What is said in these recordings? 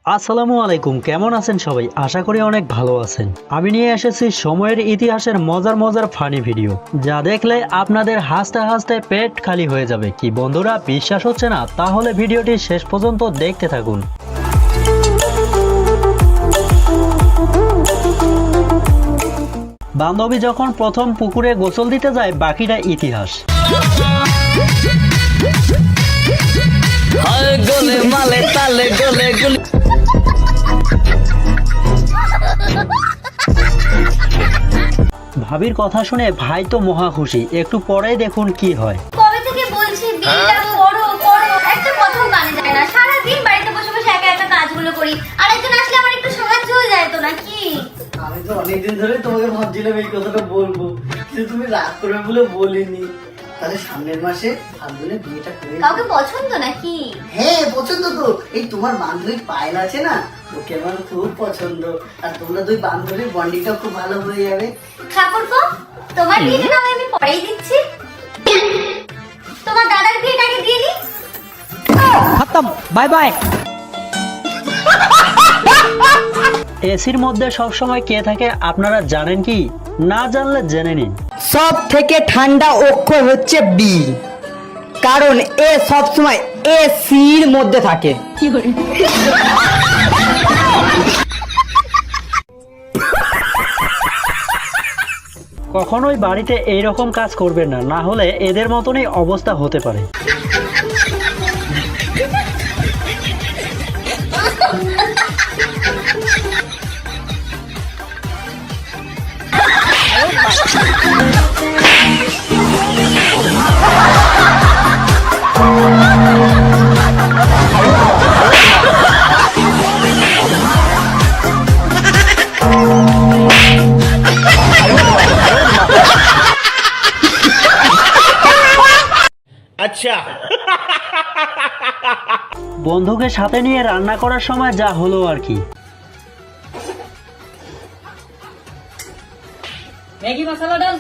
আসসালামু আলাইকুম, কেমন আছেন সবাই? আশা করি অনেক ভালো আছেন। আমি নিয়ে এসেছি সময়ের ইতিহাসের মজার মজার ফানি ভিডিও, যা দেখলে আপনাদের হাসতে হাসতে পেট খালি হয়ে যাবে। কি বন্ধুরা, বিশ্বাস হচ্ছে না? তাহলে ভিডিওটি শেষ পর্যন্ত দেখতে থাকুন। বান্ধবী যখন প্রথম পুকুরে গোসল দিতে যায়, বাকিটা ইতিহাস। ভাবির কথা শুনে ভাই তো মহা খুশি। একটু পরেই দেখুন কি হয়। কবে থেকে বলছি বিলটা করো করো, একটা কথাও কানে যায় না। সারাদিন বাড়িতে বসে বসে একা একা কাজগুলো করি, আর একজন আসলে আমার একটু সাহায্য হয়ে যায় তো নাকি? আমি তো অনেকদিন ধরে তোমাকে ভাবছিলাম এই কথাটা বলবো, কিন্তু তুমি রাগ করবে বলে বলিনি। তাহলে সামনের মাসে ফাল্গুনে বিয়েটা করে কাউকে পছন্দ নাকি? হ্যাঁ পছন্দ তো। এই তোমার বান্ধবী পায়েল আছে না, ওকে আমার খুব পছন্দ। আর তোমরা দুই বান্ধবীর বন্ডিংটা খুব ভালো হয়ে যাবে। ঠাকুরপো, তোমার বিয়েটা না হয় আমি পরেই দিচ্ছি। তোমার দাদার বিয়েটা আগে দিয়ে নি। খতম, বাই বাই। এসির মধ্যে সবসময় কে থাকে আপনারা জানেন কি? না জানলে জেনে নিন। সব থেকে ঠান্ডা অক্ষর হচ্ছে বি, কারণ এ সব সময় এসির মধ্যে থাকে। কখনোই বাড়িতে এইরকম কাজ করবেন না, না হলে এদের মতনই অবস্থা হতে পারে। আচ্ছা, বন্ধুকে সাথে নিয়ে রান্না করার সময় যা হলো আর কি। ম্যাগি মশলা ডাল।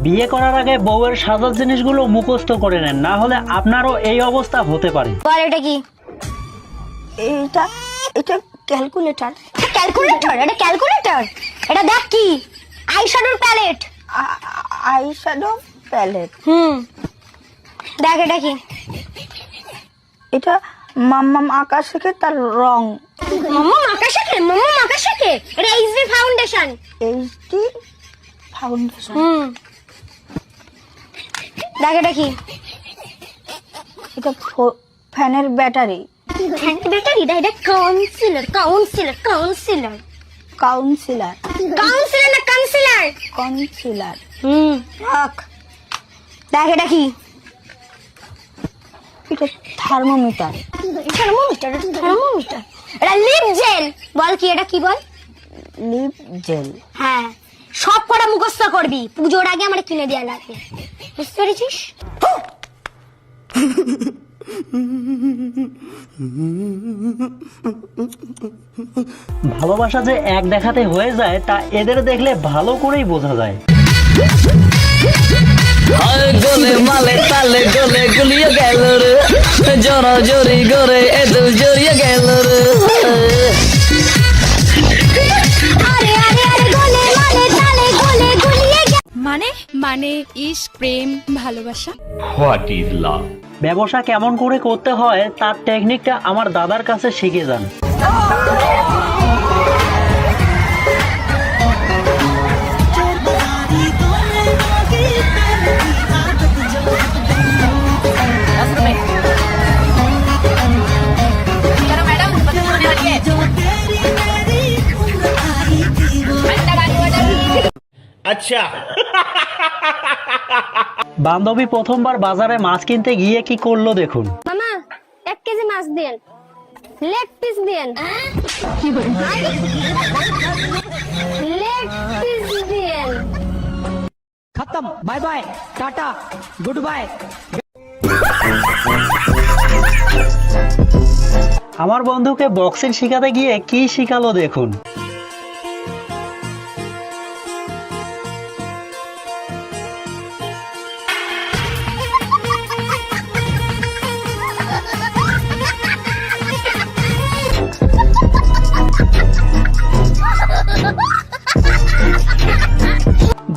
বিয়ে করার আগে বউয়ের সাজার জিনিসগুলো মুখস্থ করে নেন, না হলে আপনারও এই অবস্থা হতে পারে। বল এটা কি? এটা এটা ক্যালকুলেটর। ক্যালকুলেটর? এটা ক্যালকুলেটর? এটা দেখ কি, আইশ্যাডোর প্যালেট। Eyeshadow palette. দেখ এটা কি? এটা মাম্মাম আঁকা শেখে তার রং। মাম্মা আঁকা শেখে? মাম্মা আঁকা শেখে? এটা এইচডি ফাউন্ডেশন। HD foundation. দেখ এটা কি? এটা ফ্যানের ব্যাটারি। ব্যাটারি? এটা councillor. Councillor councillor councillor. Councillor না কাউন্সিলর? কাউন্সিলর। রাখ। দেখ এটা কি? এটা থার্মোমিটার। থার্মোমিটার? থার্মোমিটার? এটা লিপ জেল। বল কি এটা, কি বল? Lip gel. হ্যাঁ, সব কটা মুখস্থ করবি, পুজোর আগে আমার কিনে দেওয়া লাগবে, বুঝতে পেরেছিস? ভালোবাসা যে এক দেখাতে হয়ে যায় তা এদের দেখলে ভালো করেই বোঝা যায়। গলে মালে তালে গলে গুলিয়ে গেল রে, জোরা জোরি গরে এদু জড়িয়ে গেল রে। আরে আরে আরে গলে মালে তালে গলে গুলিয়ে মানে মানে ইশক, প্রেম, ভালোবাসা। What is love? ব্যবসা কেমন করে করতে হয় তার টেকনিকটা আমার দাদার কাছে শিখে যান। আচ্ছা, বান্ধবী প্রথমবার বাজারে মাছ কিনতে গিয়ে কি করলো দেখুন। মামা 1 কেজি মাছ দেন, লেগ পিস দেন। লেগ পিস দেন। খতম, bye bye, tata, good bye. আমার বন্ধুকে বক্সিং শেখাতে গিয়ে কি শিখালো দেখুন।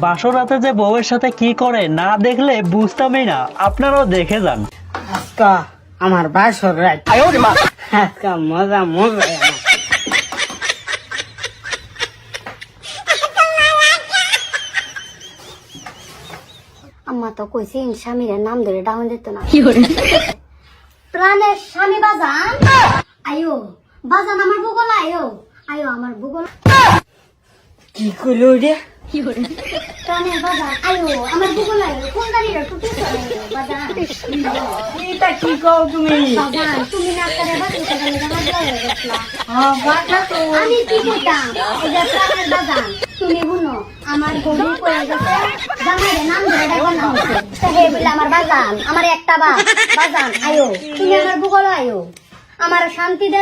বাসরাতে যে বউয়ের সাথে কি করে না দেখলে বুঝতামই না, আপনারাও দেখে যান। আজকা আমার বাসর রাত আজকা মজা মজা আমার। আম্মা তো কইছি স্বামীর নাম ধরে ডাউন দিত না। প্রাণের স্বামী বাজান আয়ো, বাজান আমার ভূগোল আয়ো, আয়ো আমার ভূগোল। কি করলো রে? প্রাণের বাজান আয়ো, আমার ভূগোল আয়ো, কোন গাড়িটা টুটি চলে বাজান। এটা কি কও তুমি? বাজান তুমি না করে বাজান সেখানে আমার জয় হয়ে গেছিলা। বাটা তো আমি কি করতাম? এই যে প্রাণের বাজান তুমি শুনো, আমার গরু পড়ে গেছে, জামাইয়ের নাম ধরে ডাকা না হচ্ছে। তা হে বলে আমার বাজান, আমার একটা বাজান আয়ো, তুমি আমার ভূগোল আয়ো, আমার শান্তি দে।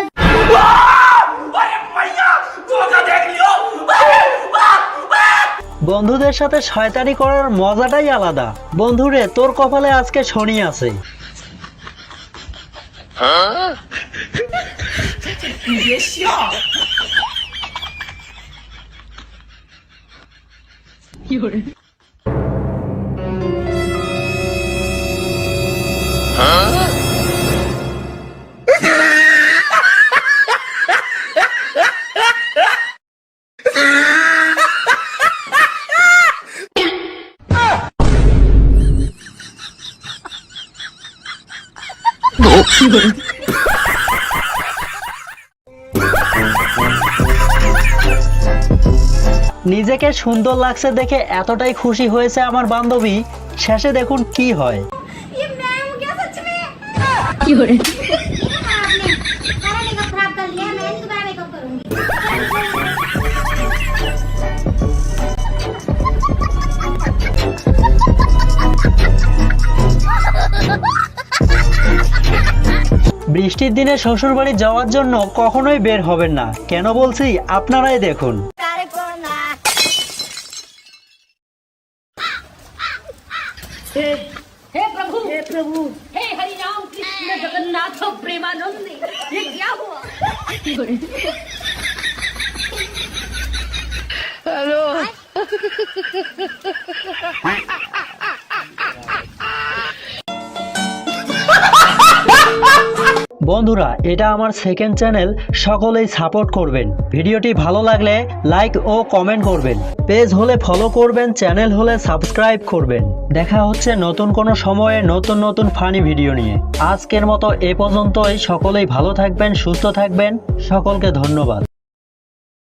বন্ধুদের সাথে শয়তানি করার মজাটাই আলাদা। বন্ধুরে তোর কপালে আজকে শনি আছে। নিজেকে সুন্দর লাগছে দেখে এতটাই খুশি হয়েছে আমার বান্ধবী, শেষে দেখুন কি হয়। বৃষ্টির দিনে শ্বশুর বাড়ি যাওয়ার জন্য কখনোই বের হবেন না। কেন বলছি আপনারাই দেখুন। বন্ধুরা, এটা আমার সেকেন্ড চ্যানেল, সকলেই সাপোর্ট করবেন। ভিডিওটি ভালো লাগলে লাইক ও কমেন্ট করবেন। পেজ হলে ফলো করবেন, চ্যানেল হলে সাবস্ক্রাইব করবেন। দেখা হচ্ছে নতুন কোনো সময়ে নতুন নতুন ফানি ভিডিও নিয়ে। আজকের মতো এ পর্যন্তই। সকলেই ভালো থাকবেন, সুস্থ থাকবেন। সকলকে ধন্যবাদ।